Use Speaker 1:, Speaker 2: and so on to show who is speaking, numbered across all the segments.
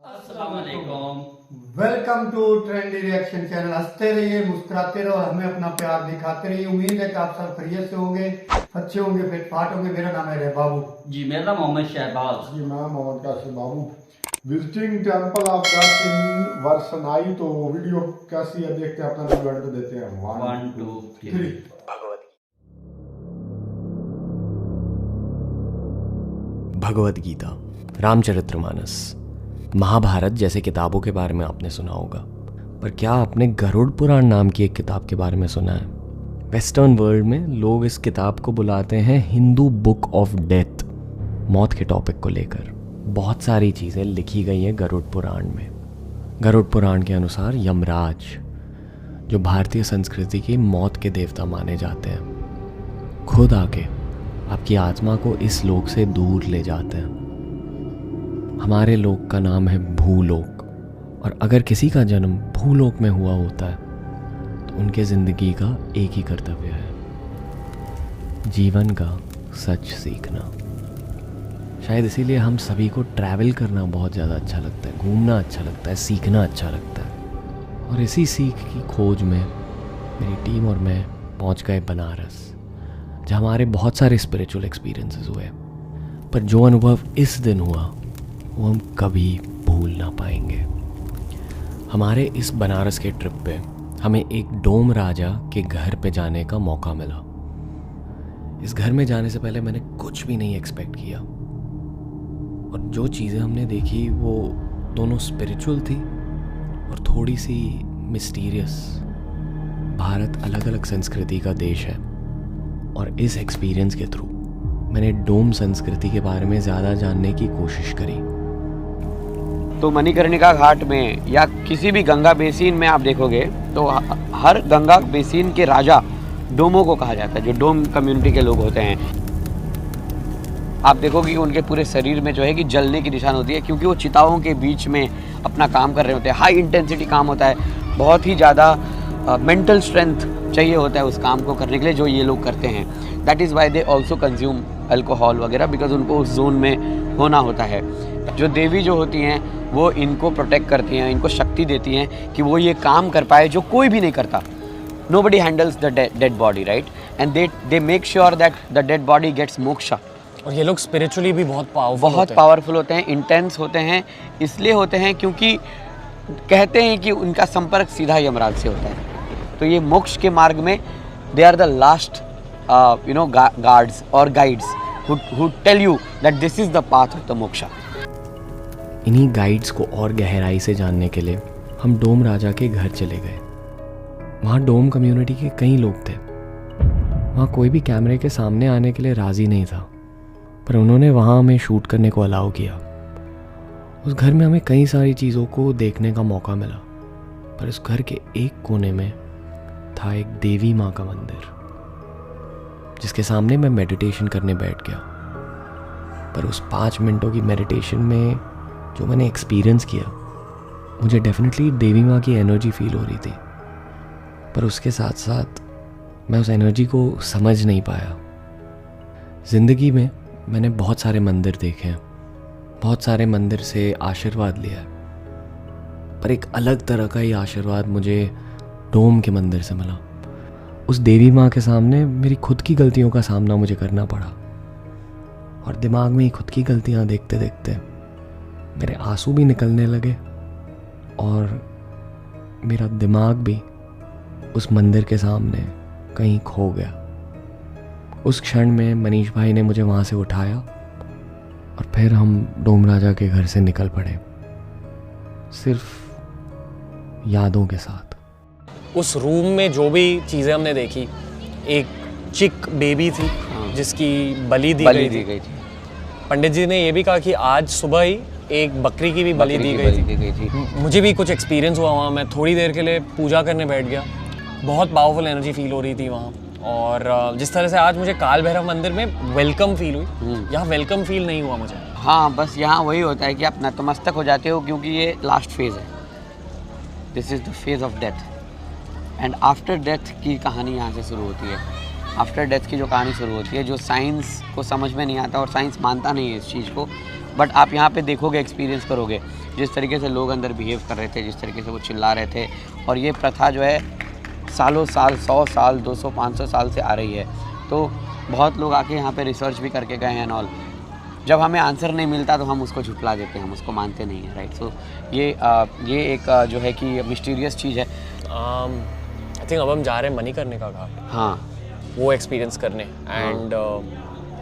Speaker 1: अस्सलाम वालेकुम।
Speaker 2: Welcome to trendy reaction channel. हंसते रहिए, मुस्कुराते रहो, हमें अपना प्यार दिखाते रहिए। उम्मीद है कि आप सब खैरियत से होंगे, अच्छे होंगे, फिट फाट होंगे। मेरा नाम है बाबू
Speaker 1: जी, मेरा नाम मोहम्मद शहबाज।
Speaker 3: जी मैं मोहम्मद कासिम बाबू। विजिटिंग टेम्पल ऑफ गॉड इन वर्सनाई। तो वीडियो कैसी है देखते हैं, अपना रिजल्ट देते हैं।
Speaker 1: 1 2 3।
Speaker 4: भगवद गीता, रामचरितमानस, महाभारत जैसे किताबों के बारे में आपने सुना होगा, पर क्या आपने गरुड़ पुराण नाम की एक किताब के बारे में सुना है? वेस्टर्न वर्ल्ड में लोग इस किताब को बुलाते हैं हिंदू बुक ऑफ डेथ। मौत के टॉपिक को लेकर बहुत सारी चीज़ें लिखी गई हैं गरुड़ पुराण में। गरुड़ पुराण के अनुसार यमराज, जो भारतीय संस्कृति की मौत के देवता माने जाते हैं, खुद आके आपकी आत्मा को इस लोक से दूर ले जाते हैं। हमारे लोक का नाम है भूलोक, और अगर किसी का जन्म भूलोक में हुआ होता है तो उनके ज़िंदगी का एक ही कर्तव्य है, जीवन का सच सीखना। शायद इसीलिए हम सभी को ट्रैवल करना बहुत ज़्यादा अच्छा लगता है, घूमना अच्छा लगता है, सीखना अच्छा लगता है। और इसी सीख की खोज में मेरी टीम और मैं पहुंच गए बनारस, जहाँ हमारे बहुत सारे स्पिरिचुअल एक्सपीरियंसेस हुए। पर जो अनुभव इस दिन हुआ वो हम कभी भूल ना पाएंगे। हमारे इस बनारस के ट्रिप पे हमें एक डोम राजा के घर पे जाने का मौका मिला। इस घर में जाने से पहले मैंने कुछ भी नहीं एक्सपेक्ट किया, और जो चीज़ें हमने देखी वो दोनों स्पिरिचुअल थी और थोड़ी सी मिस्टीरियस। भारत अलग अलग संस्कृति का देश है, और इस एक्सपीरियंस के थ्रू मैंने डोम संस्कृति के बारे में ज़्यादा जानने की कोशिश करी।
Speaker 5: तो मणिकर्णिका घाट में या किसी भी गंगा बेसिन में आप देखोगे तो हर गंगा बेसिन के राजा डोमों को कहा जाता है, जो डोम कम्युनिटी के लोग होते हैं। आप देखोगे कि उनके पूरे शरीर में जो है कि जलने की निशान होती है, क्योंकि वो चिताओं के बीच में अपना काम कर रहे होते हैं। हाई इंटेंसिटी काम होता है, बहुत ही ज़्यादा मेंटल स्ट्रेंथ चाहिए होता है उस काम को करने के लिए जो ये लोग करते हैं। That is why they also consume alcohol वगैरह, बिकॉज उनको उस जोन में होना होता है। जो देवी जो होती हैं वो इनको प्रोटेक्ट करती हैं, इनको शक्ति देती हैं कि वो ये काम कर पाए जो कोई भी नहीं करता। Nobody handles the dead body, right? And they make sure that the dead body gets moksha.
Speaker 6: और ये लोग स्पिरिचुअली भी बहुत
Speaker 5: पावरफुल होते हैं, इंटेंस होते हैं। इसलिए होते हैं क्योंकि कहते हैं कि उनका संपर्क सीधा यमराज से होता है। तो ये मोक्ष के मार्ग में they are the last guards और guides who tell you that this is the path of the moksha.
Speaker 4: इन्हीं गाइड्स को और गहराई से जानने के लिए हम डोम राजा के घर चले गए। वहाँ डोम कम्युनिटी के कई लोग थे। वहाँ कोई भी कैमरे के सामने आने के लिए राज़ी नहीं था, पर उन्होंने वहाँ हमें शूट करने को अलाउ किया। उस घर में हमें कई सारी चीज़ों को देखने का मौका मिला, पर उस घर के एक कोने में था एक देवी माँ का मंदिर, जिसके सामने मैं मेडिटेशन करने बैठ गया। पर उस 5 मिनटों की मेडिटेशन में जो मैंने एक्सपीरियंस किया, मुझे डेफिनेटली देवी माँ की एनर्जी फील हो रही थी, पर उसके साथ साथ मैं उस एनर्जी को समझ नहीं पाया। ज़िंदगी में मैंने बहुत सारे मंदिर देखे हैं, बहुत सारे मंदिर से आशीर्वाद लिया है, पर एक अलग तरह का ही आशीर्वाद मुझे डोम के मंदिर से मिला। उस देवी माँ के सामने मेरी खुद की गलतियों का सामना मुझे करना पड़ा, और दिमाग में ही खुद की गलतियाँ देखते देखते मेरे आंसू भी निकलने लगे, और मेरा दिमाग भी उस मंदिर के सामने कहीं खो गया। उस क्षण में मनीष भाई ने मुझे वहाँ से उठाया, और फिर हम डोम राजा के घर से निकल पड़े, सिर्फ यादों के साथ।
Speaker 6: उस रूम में जो भी चीज़ें हमने देखी, एक चिक बेबी थी जिसकी बलि दी गई थी। पंडित जी ने ये भी कहा कि आज सुबह ही एक बकरी की भी बलि दी गई थी। मुझे भी कुछ एक्सपीरियंस हुआ वहाँ। मैं थोड़ी देर के लिए पूजा करने बैठ गया। बहुत पावरफुल एनर्जी फील हो रही थी वहाँ, और जिस तरह से आज मुझे काल भैरव मंदिर में वेलकम फील हुई, यहाँ वेलकम फील नहीं हुआ मुझे।
Speaker 5: हाँ, बस यहाँ वही होता है कि आप नतमस्तक हो जाते हो, क्योंकि ये लास्ट फेज़ है। This is the phase of death, and after death की कहानी यहाँ से शुरू होती है। आफ्टर डेथ की जो कहानी शुरू होती है, जो साइंस को समझ में नहीं आता और साइंस मानता नहीं है इस चीज़ को, बट आप यहाँ पे देखोगे, एक्सपीरियंस करोगे जिस तरीके से लोग अंदर बिहेव कर रहे थे, जिस तरीके से वो चिल्ला रहे थे। और ये प्रथा जो है सालों साल, 100 साल, 200, 500 साल से आ रही है। तो बहुत लोग आके यहाँ पे रिसर्च भी करके गए हैं एंड ऑल। जब हमें आंसर नहीं मिलता तो हम उसको झुठला देते हैं, हम उसको मानते नहीं हैं, राइट। सो ये एक जो है कि मिस्टीरियस चीज़ है।
Speaker 6: आई थिंक अब हम जा रहे हैं मणिकर्णिका का घाट,
Speaker 5: हाँ,
Speaker 6: वो एक्सपीरियंस करने। एंड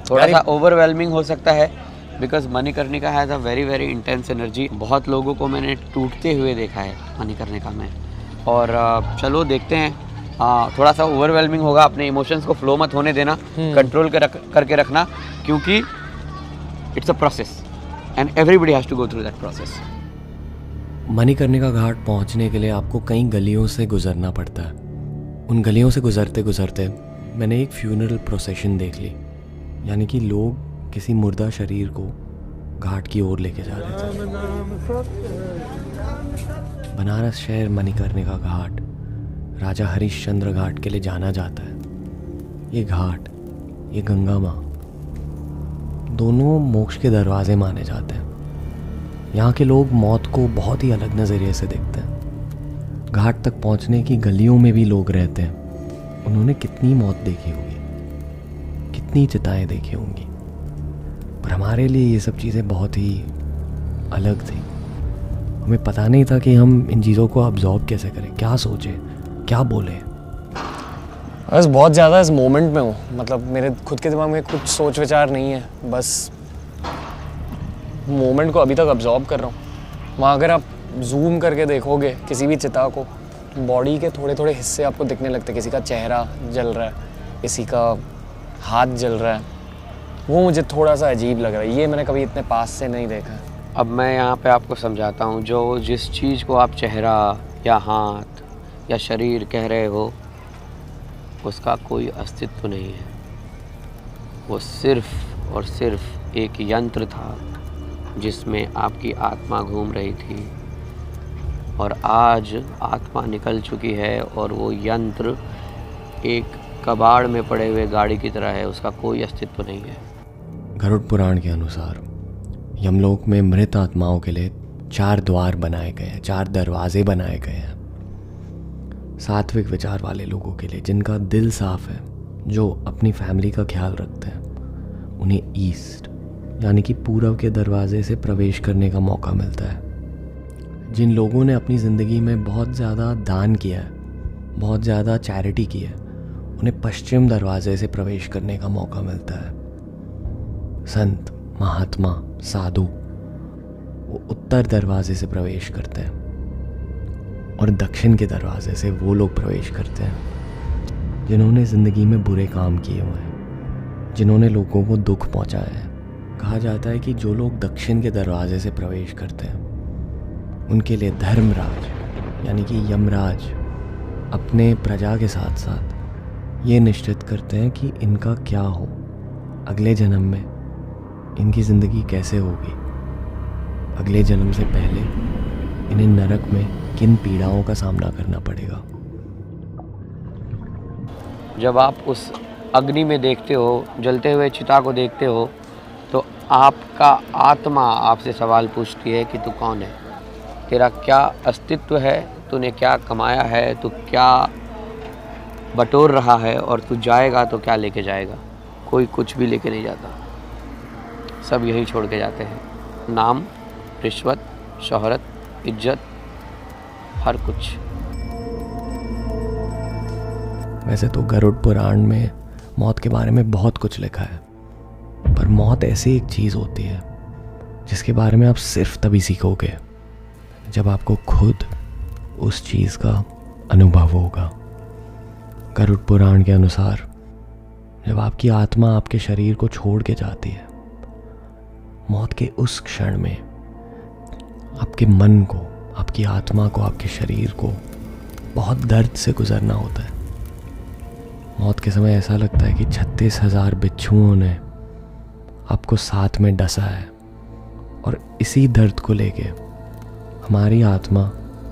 Speaker 5: थोड़ा सा ओवरवेलमिंग हो सकता है because Manikarnika has a very very intense energy. बहुत लोगों को मैंने टूटते हुए देखा है मणिकर्णिका में। और चलो देखते हैं, थोड़ा सा ओवरवेलमिंग होगा, अपने इमोशंस को फ्लो मत होने देना, कंट्रोल करके रखना, क्योंकि it's a process and everybody has to go through that process.
Speaker 4: Manikarnika Ghat पहुंचने के लिए आपको कई गलियों से गुजरना पड़ता है। उन गलियों से गुजरते गुजरते मैंने एक फ्यूनरल प्रोसेशन देख ली, यानी कि लोग किसी मुर्दा शरीर को घाट की ओर लेके जा रहे थे। बनारस शहर मणिकर्णिका घाट राजा हरिश्चंद्र घाट के लिए जाना जाता है। ये घाट, ये गंगा माँ, दोनों मोक्ष के दरवाजे माने जाते हैं। यहाँ के लोग मौत को बहुत ही अलग नज़रिए से देखते हैं। घाट तक पहुँचने की गलियों में भी लोग रहते हैं। उन्होंने कितनी मौत देखी होगी, कितनी चिताएं देखी होंगी, पर हमारे लिए ये सब चीज़ें बहुत ही अलग थी। हमें पता नहीं था कि हम इन चीज़ों को अब्जॉर्ब कैसे करें, क्या सोचें, क्या बोलें।
Speaker 6: बस बहुत ज़्यादा इस मोमेंट में हूँ, मतलब मेरे खुद के दिमाग में कुछ सोच विचार नहीं है, बस मोमेंट को अभी तक अब्जॉर्ब कर रहा हूँ। वहाँ अगर आप जूम करके देखोगे किसी भी चिता को, बॉडी के थोड़े थोड़े हिस्से आपको दिखने लगते हैं। किसी का चेहरा जल रहा है, किसी का हाथ जल रहा है, वो मुझे थोड़ा सा अजीब लग रहा है। ये मैंने कभी इतने पास से नहीं देखा है।
Speaker 5: अब मैं यहाँ पे आपको समझाता हूँ, जो जिस चीज़ को आप चेहरा या हाथ या शरीर कह रहे हो, उसका कोई अस्तित्व नहीं है। वो सिर्फ और सिर्फ एक यंत्र था जिसमें आपकी आत्मा घूम रही थी, और आज आत्मा निकल चुकी है और वो यंत्र एक कबाड़ में पड़े हुए गाड़ी की तरह है, उसका कोई अस्तित्व नहीं है।
Speaker 4: गरुड़ पुराण के अनुसार यमलोक में मृत आत्माओं के लिए 4 द्वार बनाए गए हैं, 4 दरवाजे बनाए गए हैं। सात्विक विचार वाले लोगों के लिए, जिनका दिल साफ है, जो अपनी फैमिली का ख्याल रखते हैं, उन्हें ईस्ट यानी कि पूर्व के दरवाजे से प्रवेश करने का मौका मिलता है। जिन लोगों ने अपनी ज़िंदगी में बहुत ज़्यादा दान किया है, बहुत ज़्यादा चैरिटी की है, उन्हें पश्चिम दरवाजे से प्रवेश करने का मौका मिलता है। संत, महात्मा, साधु वो उत्तर दरवाजे से प्रवेश करते हैं, और दक्षिण के दरवाजे से वो लोग प्रवेश करते हैं जिन्होंने ज़िंदगी में बुरे काम किए हुए हैं, जिन्होंने लोगों को दुख पहुंचाया है। कहा जाता है कि जो लोग दक्षिण के दरवाजे से प्रवेश करते हैं, उनके लिए धर्मराज यानी कि यमराज अपने प्रजा के साथ साथ ये निश्चित करते हैं कि इनका क्या हो, अगले जन्म में इनकी ज़िंदगी कैसे होगी, अगले जन्म से पहले इन्हें नरक में किन पीड़ाओं का सामना करना पड़ेगा।
Speaker 5: जब आप उस अग्नि में देखते हो, जलते हुए चिता को देखते हो, तो आपका आत्मा आपसे सवाल पूछती है कि तू कौन है, तेरा क्या अस्तित्व है, तूने क्या कमाया है, तू क्या बटोर रहा है, और तू जाएगा तो क्या लेके जाएगा। कोई कुछ भी लेके नहीं जाता, सब यही छोड़ के जाते हैं। नाम, रिश्वत, शोहरत, इज्जत, हर कुछ।
Speaker 4: वैसे तो गरुड़ पुराण में मौत के बारे में बहुत कुछ लिखा है, पर मौत ऐसी एक चीज़ होती है जिसके बारे में आप सिर्फ तभी सीखोगे जब आपको खुद उस चीज़ का अनुभव होगा। गरुड़ पुराण के अनुसार जब आपकी आत्मा आपके शरीर को छोड़ के जाती है, मौत के उस क्षण में आपके मन को, आपकी आत्मा को, आपके शरीर को बहुत दर्द से गुजरना होता है। मौत के समय ऐसा लगता है कि 36,000 बिच्छुओं ने आपको साथ में डसा है, और इसी दर्द को लेके हमारी आत्मा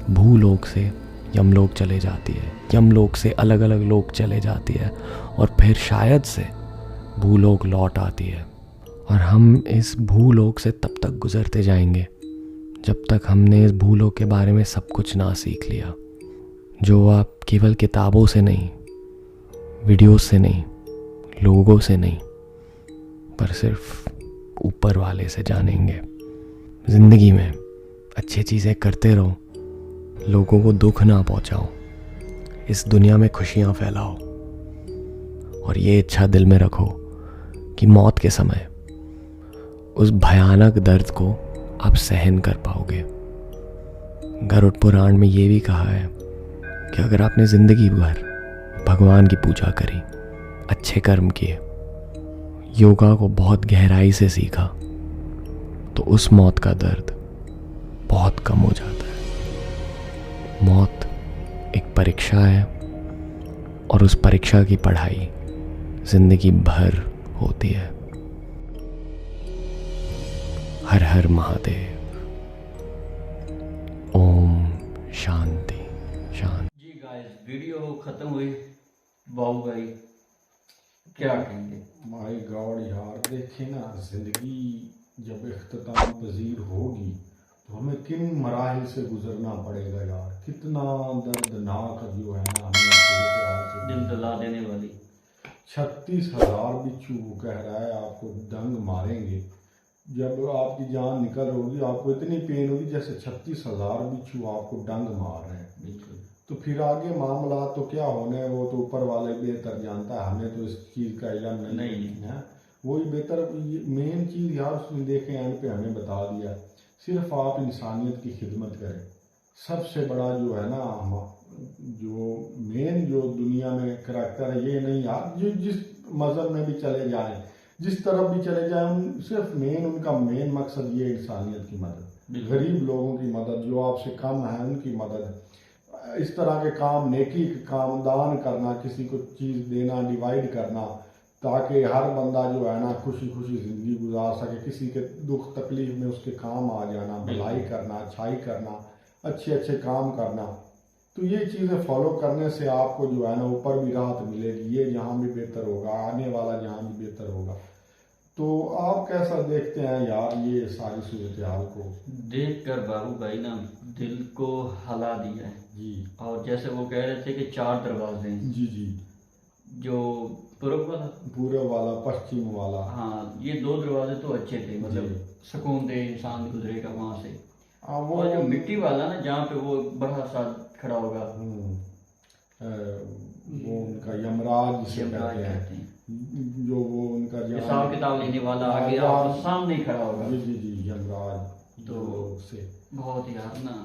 Speaker 4: भूलोक से यमलोक चले जाती है, यमलोक से अलग अलग लोक चले जाती है, और फिर शायद से भूलोक लौट आती है और हम इस भूलोक से तब तक गुजरते जाएंगे जब तक हमने इस भूलोक के बारे में सब कुछ ना सीख लिया, जो आप केवल किताबों से नहीं, वीडियोस से नहीं, लोगों से नहीं, पर सिर्फ ऊपर वाले से जानेंगे। ज़िंदगी में अच्छी चीज़ें करते रहो, लोगों को दुख ना पहुंचाओ, इस दुनिया में खुशियां फैलाओ, और ये इच्छा दिल में रखो कि मौत के समय उस भयानक दर्द को आप सहन कर पाओगे। गरुड़ पुराण में ये भी कहा है कि अगर आपने ज़िंदगी भर भगवान की पूजा करी, अच्छे कर्म किए, योगा को बहुत गहराई से सीखा, तो उस मौत का दर्द बहुत कम हो जाता है। मौत एक परीक्षा है और उस परीक्षा की पढ़ाई जिंदगी भर होती है। हर हर महादेव। ओम शांति शांति।
Speaker 1: जी गाइस, वीडियो खत्म हुई। बाबू भाई क्या कहेंगे?
Speaker 3: माय गॉड यार, देखे ना, जिंदगी जब इख्तिताम पजीर होगी तो हमें किन मराहिल से गुजरना पड़ेगा यार। कितना दर्दनाक जो है ना, हमें
Speaker 1: दिल दला देने वाली
Speaker 3: 36,000 बिच्छू वो कह रहा है आपको दंग मारेंगे। जब आपकी जान निकल होगी आपको इतनी पेन होगी जैसे 36,000 बिच्छू आपको डंग मार रहे हैं।
Speaker 1: बिल्कुल।
Speaker 3: तो फिर आगे मामला तो क्या होने हैं, वो तो ऊपर वाले बेहतर जानता है, हमें तो इस चीज़ का इल्म नहीं है। वही बेहतर मेन चीज़ यार उसने देखे एंड पे हमें बता दिया, सिर्फ आप इंसानियत की खिदमत करें। सबसे बड़ा जो है ना, जो मेन जो दुनिया में करैक्टर है, ये नहीं यार, जो जिस मज़हब में भी चले जाएं, जिस तरफ भी चले जाएं, सिर्फ उनका मेन मकसद ये इंसानियत की मदद, गरीब लोगों की मदद, जो आपसे कम है उनकी मदद, इस तरह के काम, नेकी के काम, दान करना, किसी को चीज़ देना, डिवाइड करना, ताकि हर बंदा जो है ना खुशी खुशी ज़िंदगी गुजार सके, किसी के दुख तकलीफ में उसके काम आ जाना, भलाई करना, अच्छाई करना, अच्छे अच्छे काम करना। तो ये चीज़ें फॉलो करने से आपको जो है ना ऊपर भी राहत मिलेगी, ये जहाँ भी बेहतर होगा, आने वाला जहाँ भी बेहतर होगा। तो आप कैसा देखते हैं यार ये सारी सूरत हाल को?
Speaker 1: देख कर बाबू भाई ना दिल को हला दिया है
Speaker 3: जी।
Speaker 1: और जैसे वो कह रहे थे कि 4 दरवाजे हैं।
Speaker 3: जी जी।
Speaker 1: जो पूर्व
Speaker 3: वाला पश्चिम वाला,
Speaker 1: हाँ, ये 2 दरवाजे तो अच्छे थे, मतलब सुकून दे इंसान गुजरेगा वहां से।
Speaker 3: वो
Speaker 1: और जो मिट्टी वाला ना, जहाँ पे वो बड़ा सा खड़ा होगा,
Speaker 3: वो उनका यमराज जिसे कहते हैं, जो वो उनका
Speaker 1: हिसाब किताब लेने वाला आगे आपके सामने खड़ा होगा।
Speaker 3: जी जी जी, यमराज।
Speaker 1: तो
Speaker 3: से
Speaker 1: बहुत यार ना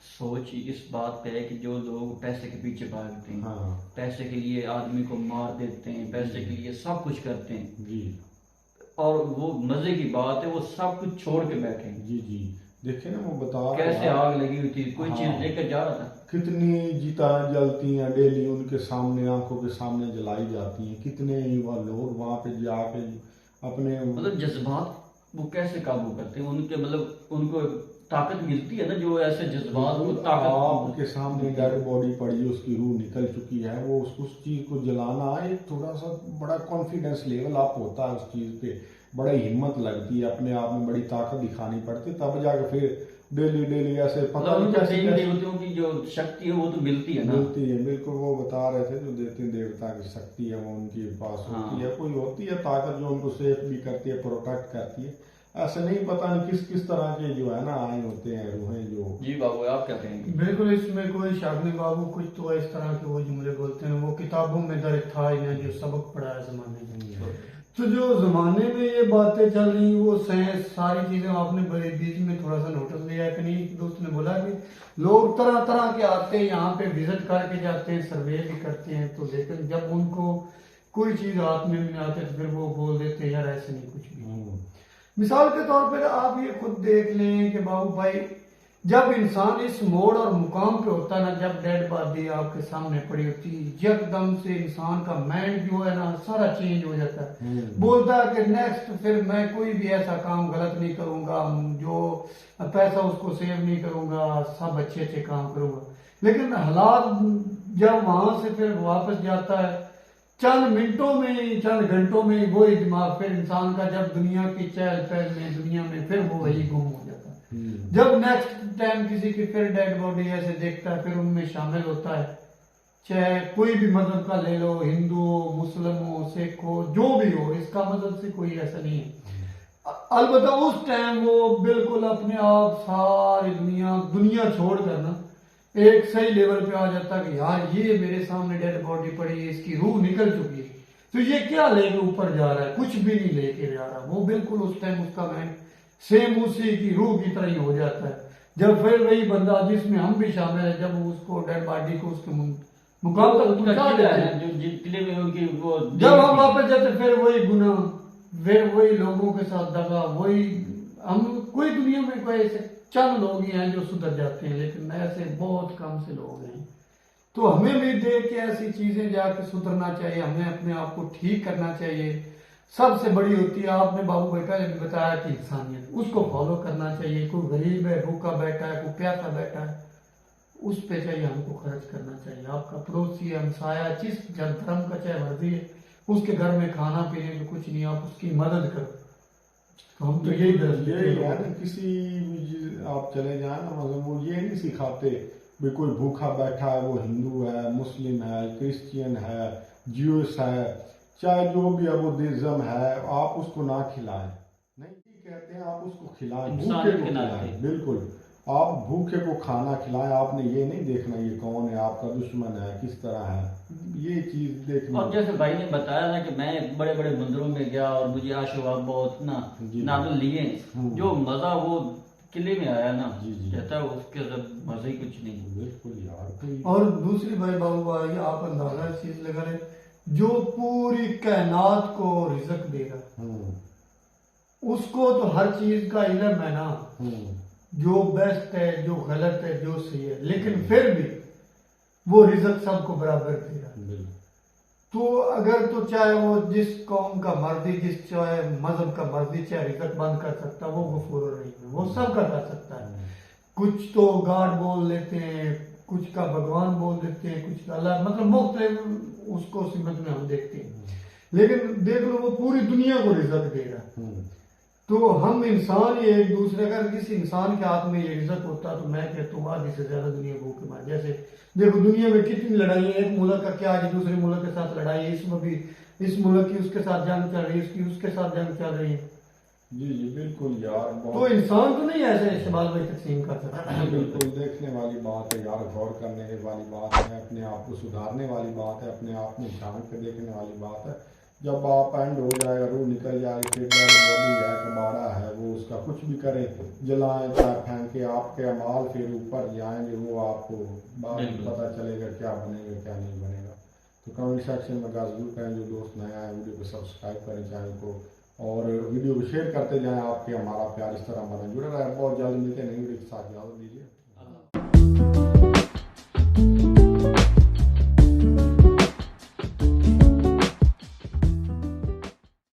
Speaker 1: सोच इस बात पे है कि जो लोग पैसे के पीछे भागते हैं,
Speaker 3: हाँ,
Speaker 1: पैसे के लिए आदमी को मार देते हैं, पैसे के लिए सब कुछ करते हैं
Speaker 3: जी,
Speaker 1: और वो मजे की बात है वो सब कुछ छोड़ के बैठे हैं।
Speaker 3: जी जी। देखिए ना, वो बता
Speaker 1: कैसे आग लगी हुई थी, कोई
Speaker 3: हाँ,
Speaker 1: चीज लेकर जा रहा था,
Speaker 3: कितनी जीता जलती हैं डेली उनके सामने, आंखों के सामने जलाई जाती हैं। कितने युवा लोग वहाँ पे जाके अपने
Speaker 1: मतलब जज्बात वो कैसे काबू करते हैं, उनके मतलब उनको ताकत मिलती है ना, जो ऐसे जज्बात को ताकत।
Speaker 3: आपके सामने डेड बॉडी पड़ी है, उसकी रूह निकल चुकी है, वो उस चीज को जलाना एक थोड़ा सा बड़ा कॉन्फिडेंस लेवल अप होता है, उस चीज पे बड़ी हिम्मत लगती है, अपने आप में बड़ी ताकत दिखानी पड़ती है, तब जाके फिर डेली ऐसे पता नहीं कैसे
Speaker 1: देवताओं की जो शक्ति है वो तो मिलती है ना,
Speaker 3: मिलती है। बिल्कुल, वो बता रहे थे जो देते देवता की शक्ति है वो उनके पास होती है, कोई होती है ताकत जो उनको सेफ भी करती है, प्रोटेक्ट करती है। ऐसे नहीं, पता नहीं किस तरह के जो है ना आए होते हैं रूहें जो। जी
Speaker 1: बाबू आप क्या कहेंगे?
Speaker 2: बिल्कुल, इसमें कोई शक नहीं बाबू, कुछ तो इस तरह के वो जुमले बोलते हैं, वो किताबों में दर्ज था इन्हें जो सबक पढ़ा है जमाने में। तो जो जमाने में ये बातें चल रही वो सारी चीजें आपने बड़े बीच में थोड़ा सा नोटिस लिया है कि नहीं? एक दोस्त ने बोला कि लोग तरह तरह के आते हैं यहाँ पे, विजिट करके जाते हैं, सर्वे भी करते हैं, तो लेकिन जब उनको कोई चीज हाथ में नहीं आते तो फिर वो बोल देते हैं यार ऐसे नहीं कुछ भी। मिसाल के तौर पर आप ये खुद देख लें कि बाबू भाई, जब इंसान इस मोड़ और मुकाम पे होता है ना, जब डेड बॉडी आपके सामने पड़ी होती है, यकदम से इंसान का माइंड जो है ना सारा चेंज हो जाता है। बोलता है कि नेक्स्ट फिर मैं कोई भी ऐसा काम गलत नहीं करूंगा, जो पैसा उसको सेव नहीं करूंगा, सब अच्छे काम करूंगा। लेकिन हालात जब वहां से फिर वापस जाता है चंद मिनटों में, चंद घंटों में वही दिमाग फिर इंसान का, जब दुनिया की चहल पहल में, दुनिया में, फिर वो वही गुम हो जाता है। जब नेक्स्ट टाइम किसी की फिर डेड बॉडी ऐसे देखता है, फिर उनमें शामिल होता है, चाहे कोई भी मजहब का ले लो, हिंदू हो, मुस्लिम हो, सिख हो, जो भी हो, इसका मजहब से कोई ऐसा नहीं है। अलबत्ता उस टाइम वो बिल्कुल अपने आप सारी दुनिया छोड़ कर ना एक सही लेवल पे आ जाता कि यार ये मेरे सामने डेड बॉडी पड़ी है, इसकी रूह निकल चुकी है, तो ये क्या लेके ऊपर जा रहा है, कुछ भी नहीं लेके जा रहा। वो बिल्कुल उस टाइम उसका माइंड सेम उसी की रूह की तरह ही हो जाता है। जब फिर वही बंदा जिसमें हम भी शामिल है, जब उसको डेड बॉडी को उसके मुकाम तक पहुंचा देते हैं,
Speaker 1: जो किले में उनकी वो,
Speaker 2: जब हम वापस जाते फिर वही गुनाह, फिर वही लोगों के साथ दगा, वही हम कोई दुनिया में कोई ऐसे चंद लोग ही हैं जो सुधर जाते हैं, लेकिन ऐसे बहुत कम से लोग हैं। तो हमें भी देख के ऐसी चीजें जाके सुधरना चाहिए, हमें अपने आप को ठीक करना चाहिए। सबसे बड़ी होती है, आपने बाबू बेटा ने भी बताया कि इंसानियत, उसको फॉलो करना चाहिए। कोई गरीब है, भूखा बैठा है, कोई प्यासा बैठा है, उस पे चाहिए हमको खर्च करना चाहिए। आपका पड़ोसी है, हमसाया, जिस धर्म का चाहे मर्जी है, उसके घर में खाना पीने में कुछ नहीं, आप उसकी मदद करो। तो हम तो यही
Speaker 3: है ना, किसी आप चले जाए ना, मतलब वो ये नहीं सिखाते भी कोई भूखा बैठा है, वो हिंदू है, मुस्लिम है, क्रिश्चियन है, ज्यूस है, चाहे जो भी है, वो बुद्धिज्म है, आप उसको ना खिलाएं। नहीं कहते हैं आप उसको खिलाएं, भूखे को खिलाएं। बिल्कुल, आप भूखे को खाना खिलाएं। आपने ये नहीं देखना ये कौन है, आपका दुश्मन है, किस तरह है, ये चीज देखना।
Speaker 1: और जैसे भाई ने बताया ना कि मैं बड़े बड़े मंदिरों में गया और मुझे आशीर्वाद बहुत ना नादल लिए, जो मजा वो किले में आया ना, कहता है उसके मजा ही कुछ नहीं।
Speaker 3: बिल्कुल यार।
Speaker 2: और दूसरी भाई बाबू भाई, आप अंदाजा चीज लगा ले, जो पूरी कायनात को रिज़्क देगा, उसको तो हर चीज का इल्म है ना, जो बेस्ट है, जो गलत है, जो सही है, लेकिन फिर भी वो रिज़्क सबको बराबर देगा। तो अगर तो चाहे वो जिस कौम का मर्जी, जिस चाहे मजहब का मर्जी, चाहे रिज़्क बंद कर सकता, वो गफूर रहीम है, वो सबका कर सकता है। कुछ तो गॉड बोल लेते हैं, कुछ का भगवान बोल देते हैं, कुछ का अल्लाह, मतलब मुख्तलिफ उसको सिमत में हम देखते हैं। लेकिन देख लो वो पूरी दुनिया को रिज़्क दे रहा। तो हम इंसान ही एक दूसरे, अगर किसी इंसान के हाथ में ये रिज़्क होता तो मैं कहता हूँ आधी से ज्यादा दुनिया भूखे मार। जैसे देखो दुनिया में कितनी लड़ाई है, एक मुल्क का क्या है, दूसरे मुल्क के साथ लड़ाई है, इसमें भी इस मुल्क की उसके साथ जंग चल रही है, इसकी उसके साथ जंग चल रही है।
Speaker 3: जी जी बिल्कुल यार।
Speaker 2: तो इंसान तो नहीं ऐसे इस्तेमाल में तकसीम कर सकता।
Speaker 3: बिल्कुल देखने वाली बात है यार, गौर करने वाली बात है, अपने आप को सुधारने वाली बात है, अपने आप में झांक के देखने वाली बात है। जब आप एंड हो जाएगा, रूह निकल जाएगी, फिर बॉडी है, कबाड़ा है, वो उसका कुछ भी करे, जलाएं चाहे फेंके, आपके अमाल फिर ऊपर जाएंगे, वो आपको बाद में पता चलेगा क्या बनेगा क्या नहीं बनेगा। तो कमेंट सेक्शन में जरूर करें, जो दोस्त नया है वीडियो को सब्सक्राइब करें चैनल को, और वीडियो को शेयर करते जाएं। आपके हमारा प्यार इस तरह हमारा जुड़ा रहा है। बहुत जल्द मिलते हैं नई वीडियो के साथ, इजाज़त दीजिए।